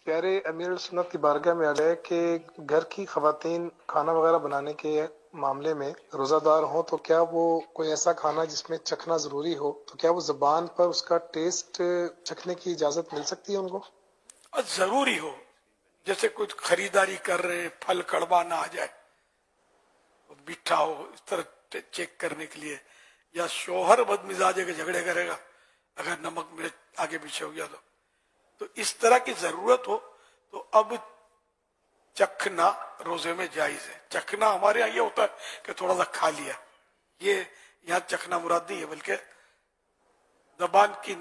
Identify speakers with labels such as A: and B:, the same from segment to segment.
A: پیارے امیر سنت کی بارگاہ میں آ ہے کہ گھر کی خواتین کھانا وغیرہ بنانے کے معاملے میں روزہ دار ہوں تو کیا وہ کوئی ایسا کھانا جس میں چکھنا ضروری ہو تو کیا وہ زبان پر اس کا ٹیسٹ چکھنے کی اجازت مل سکتی ہے ان کو؟
B: اور ضروری ہو، جیسے کچھ خریداری کر رہے ہیں، پھل کڑوا نہ آ جائے، میٹھا ہو، اس طرح چیک کرنے کے لیے، یا شوہر بد مزاج ہے کہ جھگڑے کرے گا اگر نمک مرچ آگے پیچھے ہو گیا تو اس طرح کی ضرورت ہو تو اب چکھنا روزے میں جائز ہے۔ چکھنا ہمارے یہاں یہ ہوتا ہے کہ تھوڑا سا کھا لیا، یہ یہاں چکھنا مراد نہیں ہے، بلکہ زبان کی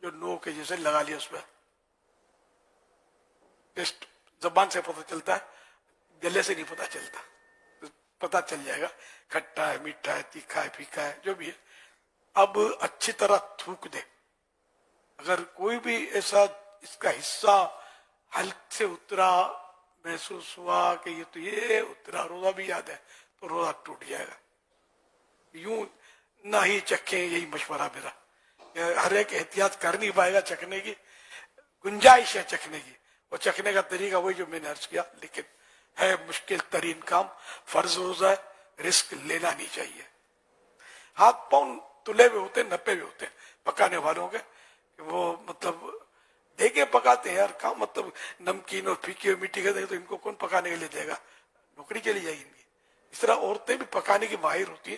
B: جو نوک ہے جیسے لگا لیا، اس پہ ٹیسٹ زبان سے پتہ چلتا ہے، گلے سے نہیں پتہ چلتا، پتہ چل جائے گا کھٹا ہے، میٹھا ہے، تیکھا ہے، پھیکا ہے، جو بھی ہے۔ اب اچھی طرح تھوک دے، اگر کوئی بھی ایسا اس کا حصہ حلق سے اترا، محسوس ہوا کہ یہ اترا، روزہ بھی یاد ہے، تو روزہ ٹوٹ جائے گا۔ یوں نہ ہی چکھیں، یہی مشورہ میرا۔ ہر ایک احتیاط کر نہیں پائے گا، چکھنے کی گنجائش ہے، چکھنے کی، اور چکھنے کا طریقہ وہی جو میں نے عرض کیا، لیکن ہے مشکل ترین کام، فرض روزہ ہے، رسک لینا نہیں چاہیے۔ ہاتھ پاؤں تلے ہوئے ہوتے ہیں، نپے ہوئے ہوتے ہیں پکانے والوں کے، کہ وہ مطلب دیکھے پکاتے ہیں یار، کہاں مطلب نمکین اور پھیکی اور میٹھی کہتے ہیں، تو ان کو کون پکانے کے لیے دے گا، نوکری چلی جائے گی ان کی۔ اس طرح عورتیں بھی پکانے کی ماہر ہوتی ہیں،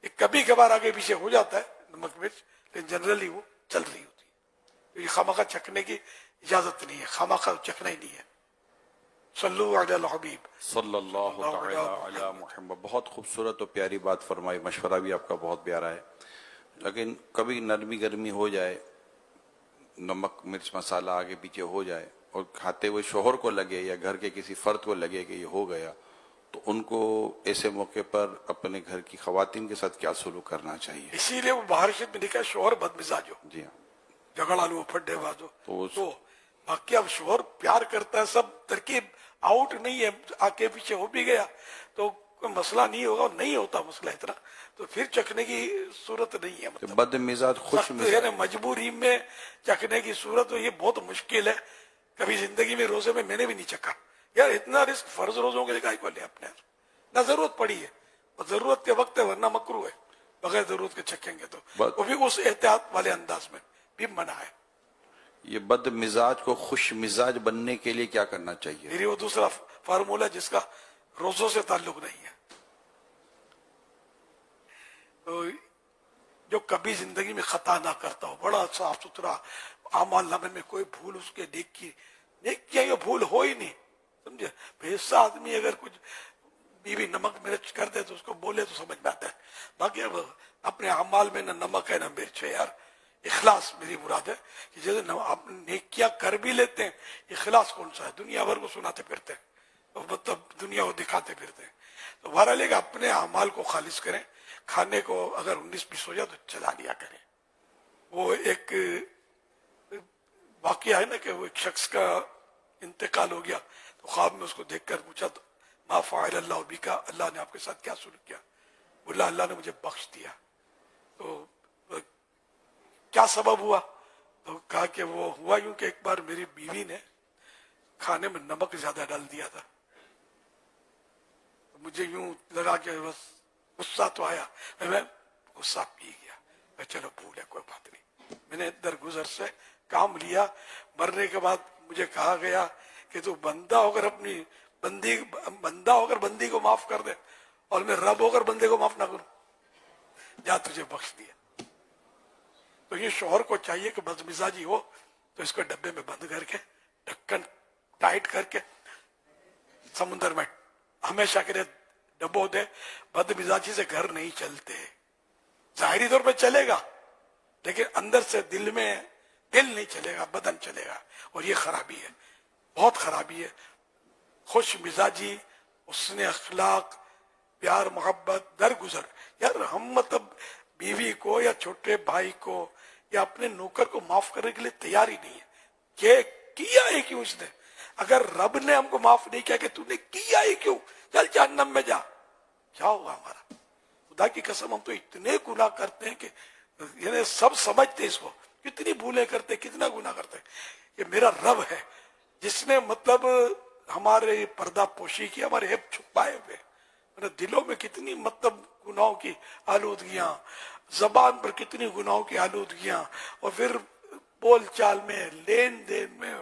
B: یہ کبھی کبھار آگے پیچھے ہو جاتا ہے نمک مرچ، لیکن جنرلی وہ چل رہی ہوتی ہے۔ یہ خامخواہ چکھنے کی اجازت نہیں ہے، خامخواہ چکھنا ہی نہیں ہے۔ صلو علی الحبیب
C: صلی اللہ تعالی علی محمد۔ بہت خوبصورت اور پیاری بات فرمائی، مشورہ بھی آپ کا بہت پیارا ہے۔ لیکن کبھی نرمی گرمی ہو جائے، نمک مرچ مسالہ آگے پیچھے ہو جائے، اور کھاتے ہوئے شوہر کو لگے یا گھر کے کسی فرد کو لگے کہ یہ ہو گیا، تو ان کو ایسے موقع پر اپنے گھر کی خواتین کے ساتھ کیا سلوک کرنا چاہیے؟
B: اسی لیے وہ بہارشت میں لکھا ہے شوہر بد مزاج ہو،
C: جی ہاں،
B: جھگڑا لو، پھڈے باز ہو،
C: تو
B: تو باقی اب شوہر پیار کرتا ہے، سب ترکیب آؤٹ نہیں ہے، آگے پیچھے ہو بھی گیا تو کوئی مسئلہ نہیں ہوگا، اور نہیں ہوتا مسئلہ اتنا، تو پھر چکھنے کی صورت نہیں ہے۔ مطلب
C: بد مزاج خوش
B: سخت
C: مزاج،
B: یعنی مجبوری میں چکھنے کی صورت، یہ بہت مشکل ہے۔ کبھی زندگی میں روزے میں نے بھی نہیں چکھا یار، اتنا رسک فرض روزوں کے لئے کو لیں اپنے، نہ ضرورت پڑی ہے، اور ضرورت کے وقت ہے، ورنہ مکروہ ہے، بغیر ضرورت کے چکھیں گے تو وہ بھی اس احتیاط والے انداز میں بھی منع ہے۔
C: یہ بد مزاج کو خوش مزاج بننے کے لیے کیا کرنا چاہیے؟
B: میری وہ دوسرا فارمولہ جس کا روزوں سے تعلق نہیں ہے، تو جو کبھی زندگی میں خطا نہ کرتا ہو، بڑا صاف ستھرا اعمال نامے میں کوئی بھول اس کے نیکیاں یہ بھول ہو ہی نہیں، سمجھے؟ ایسا آدمی اگر کچھ بیوی نمک مرچ کر دے تو اس کو بولے تو سمجھ میں آتا ہے، باقی اب اپنے اعمال میں نہ نمک ہے نہ مرچ ہے۔ یار اخلاص میری مراد ہے کہ جیسے آپ نیکیاں کر بھی لیتے ہیں، اخلاص کون سا ہے؟ دنیا بھر کو سناتے پھرتے ہیں، مطلب دنیا کو دکھاتے پھرتے ہیں۔ تو بہرحال کہ اپنے اعمال کو خالص کریں، کھانے کو اگر 19-20 ہو جائے تو چلا لیا کریں۔ وہ ایک واقعہ ہے نا کہ وہ ایک شخص کا انتقال ہو گیا، تو خواب میں اس کو دیکھ کر پوچھا تو ما فعل اللہ بکا، اللہ نے آپ کے ساتھ کیا سلوک کیا؟ بولا اللہ نے مجھے بخش دیا۔ تو کیا سبب ہوا؟ تو کہا کہ وہ ہوا یوں کہ ایک بار میری بیوی نے کھانے میں نمک زیادہ ڈال دیا تھا، مجھے یوں لگا کہ بس غصہ تو آیا، میں غصہ پی گیا، میں چلو بھول ہے کوئی بات نہیں۔ میں نے درگزر سے کام لیا، مرنے کے بعد مجھے کہا گیا کہ تو بندہ ہو کر اپنی بندی کو معاف کر دے، اور میں رب ہو کر بندے کو معاف نہ کروں، جا تجھے بخش دیا۔ تو یہ شوہر کو چاہیے کہ بد مزاجی ہو تو اس کو ڈبے میں بند کر کے، ڈھکن ٹائٹ کر کے سمندر میں ہمیشہ کے لیے ڈبو دے۔ بد مزاجی سے گھر نہیں چلتے، ظاہری طور پہ چلے گا لیکن اندر سے دل نہیں چلے گا، بدن چلے گا، اور یہ خرابی ہے، بہت خرابی ہے۔ خوش مزاجی، حسن اخلاق، پیار محبت درگزر، یار ہم مطلب بیوی کو یا چھوٹے بھائی کو یا اپنے نوکر کو معاف کرنے کے لیے تیار ہی نہیں ہے کہ کیا ہی کیوں اس نے؟ اگر رب نے ہم کو معاف نہیں کیا کہ تو نے کیا ہی کیوں، چل جہنم میں جا، کیا ہوگا ہمارا؟ خدا کی قسم ہم تو اتنے گناہ کرتے ہیں کہ یعنی سب سمجھتے اس کو، کتنی بھولیں کرتے، کتنا گناہ کرتے، کہ میرا رب ہے جس نے مطلب ہمارے پردہ پوشی کی، ہمارے عیب چھپائے ہوئے، دلوں میں کتنی مطلب گناہوں کی آلودگیاں، زبان پر کتنی گناہوں کی آلودگیاں، اور پھر بول چال میں، لین دین میں،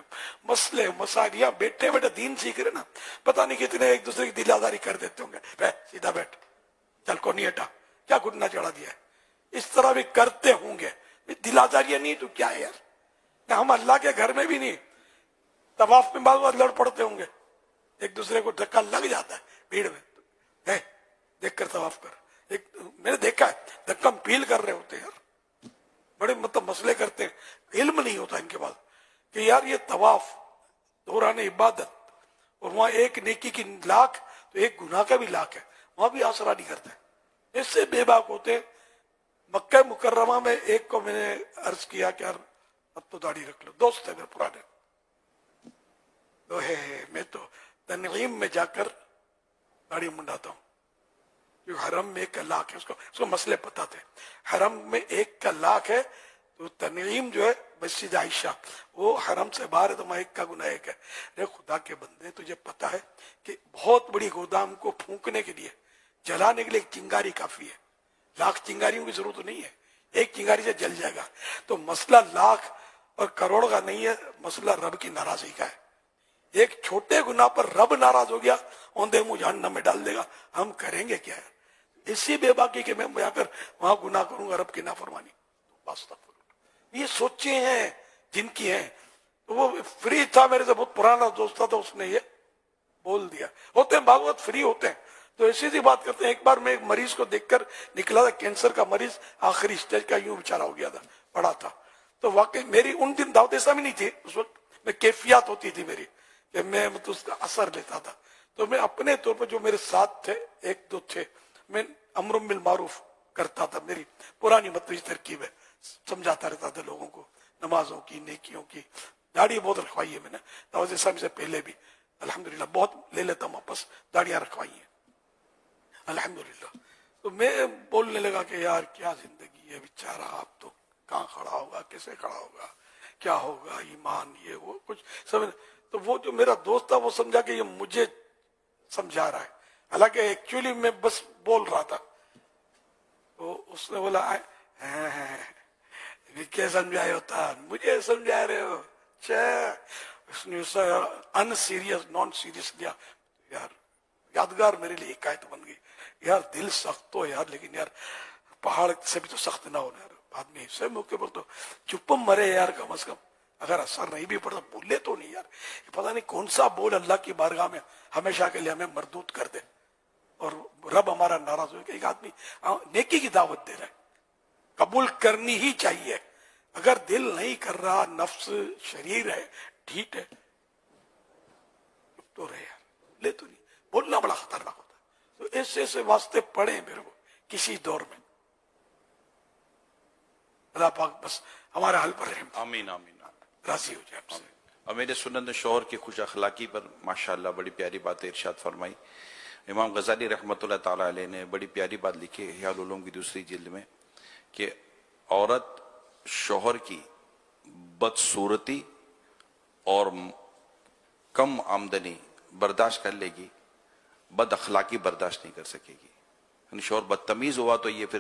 B: مسئلے مسائل، بیٹھے بیٹھے دین سیکھ رہے نا، پتہ نہیں کتنے ایک دوسرے کی دل آزاری کر دیتے ہوں گے، بیٹھ سیدھا بیٹھ، چل کو نہیں ہٹا، کیا گھٹنا چڑھا دیا ہے، اس طرح بھی کرتے ہوں گے۔ دل آزاریاں نہیں تو کیا ہے یار، ہم اللہ کے گھر میں بھی نہیں، طواف میں بعض لڑ پڑتے ہوں گے، ایک دوسرے کو دھکا لگ جاتا ہے بھیڑ میں، دیکھ کر طواف کر، میں نے دیکھا ہے دھکم پیل کر رہے ہوتے ہیں یار، بڑے مطلب مسئلے کرتے ہیں، علم نہیں ہوتا ان کے پاس کہ یار یہ طواف دوران عبادت، اور وہاں ایک نیکی کی لاکھ تو ایک گناہ کا بھی لاکھ ہے، وہاں بھی آسرا نہیں کرتے، اس سے بے باک ہوتے ہیں۔ مکہ مکرمہ میں ایک کو میں نے عرض کیا کہ یار اب تو داڑھی رکھ لو، دوست ہے میرے پرانے، تو میں تو تنعیم میں جا کر داڑھی منڈاتا ہوں، کیونکہ حرم میں 1 لاکھ ہے، اس کو مسئلے پتا تھے، حرم میں 1 لاکھ ہے، تو تنعیم جو ہے مسجد عائشہ وہ حرم سے باہر ہے، تو وہاں 1 کا گناہ 1 ہے۔ ارے خدا کے بندے، تجھے پتا ہے کہ بہت بڑی گودام کو پھونکنے کے لیے، جلانے کے لیے 1 چنگاری کافی ہے، لاکھ چنگاریوں کی ضرورت نہیں ہے، 1 چنگاری سے جل جائے گا۔ تو مسئلہ لاکھ اور کروڑ کا نہیں ہے، مسئلہ رب کی ناراضگی کا ہے۔ ایک چھوٹے گناہ پر رب ناراض ہو گیا، اوندے منہ جہنم میں ڈال دے گا، ہم کریں گے کیا ہے؟ اسی بے باکی کہ میں جا کر وہاں گناہ کروں گا، رب کی نافرمانی، یہ سوچیں ہیں جن کی ہیں۔ تو وہ فری تھا، میرے سے بہت پرانا دوست تھا، تو اس نے یہ بول دیا، ہوتے ہیں بعض وقت فری ہوتے ہیں تو ایسی سی بات کرتے ہیں۔ ایک بار میں ایک مریض کو دیکھ کر نکلا تھا، کینسر کا مریض، آخری سٹیج کا، یوں بیچارہ ہو گیا تھا، پڑا تھا، تو واقعی میری ان دن دعوت اسلامی نہیں تھی اس وقت، میں کیفیات ہوتی تھی میری کہ میں مطلب اس کا اثر لیتا تھا، تو میں اپنے طور پر جو میرے ساتھ تھے 1-2 تھے، میں امر بالمعروف کرتا تھا، میری پرانی مطلب ترکیب ہے، سمجھاتا رہتا تھا لوگوں کو نمازوں کی، نیکیوں کی۔ داڑھی بہت رکھوائی ہے میں نے دعوت اسلامی سے پہلے بھی، الحمدللہ بہت لے لیتا ہوں واپس، داڑیاں رکھوائی ہیں الحمدللہ۔ تو میں بولنے لگا کہ یار کیا زندگی ہے، بیچارہ آپ تو کہاں کھڑا ہوگا، کیسے کھڑا ہوگا، کیا ہوگا، ایمان یہ وہ کچھ سمجھ۔ تو وہ جو میرا دوست تھا وہ سمجھا کہ یہ مجھے سمجھا رہا ہے، حالانکہ ایکچولی میں بس بول رہا تھا۔ تو اس نے بولا کیا سمجھائے ہوتا، مجھے سمجھا رہے ہو، اچھا۔ اس نے ان سیریس نان سیریس لیا، یار یادگار میرے لیے حکایت بن گئی، یار دل سخت ہو یار، لیکن یار پہاڑ سے بھی تو سخت نہ ہونا یار، آدمی ایسے موقع پر تو چپ مرے یار، کم از کم اگر اثر نہیں بھی پڑتا بولے تو نہیں یار، پتہ نہیں کون سا بول اللہ کی بارگاہ میں ہمیشہ کے لیے ہمیں مردود کر دے اور رب ہمارا ناراض ہو کہ ایک آدمی نیکی کی دعوت دے رہا ہے، قبول کرنی ہی چاہیے، اگر دل نہیں کر رہا، نفس شریر ہے، ڈھیٹ ہے، تو رہے یار، لے تو نہیں، بولنا بڑا خطرناک ہوتا ہے۔ تو ایسے ایسے واسطے پڑھیں میرے کو کسی دور میں، اللہ پاک بس ہمارے حال پر رحم،
C: آمین آمین
B: راضی ہو جائے ہم سے۔
C: اور میرے سنت شوہر کی خوش اخلاقی پر ماشاءاللہ بڑی پیاری بات ارشاد فرمائی۔ امام غزالی رحمۃ اللہ تعالیٰ علیہ نے بڑی پیاری بات لکھی ہے احیاء العلوم کی 2 جلد میں کہ عورت شوہر کی بدصورتی اور کم آمدنی برداشت کر لے گی، بد اخلاقی برداشت نہیں کر سکے گی، یعنی شوہر بدتمیز ہوا تو یہ پھر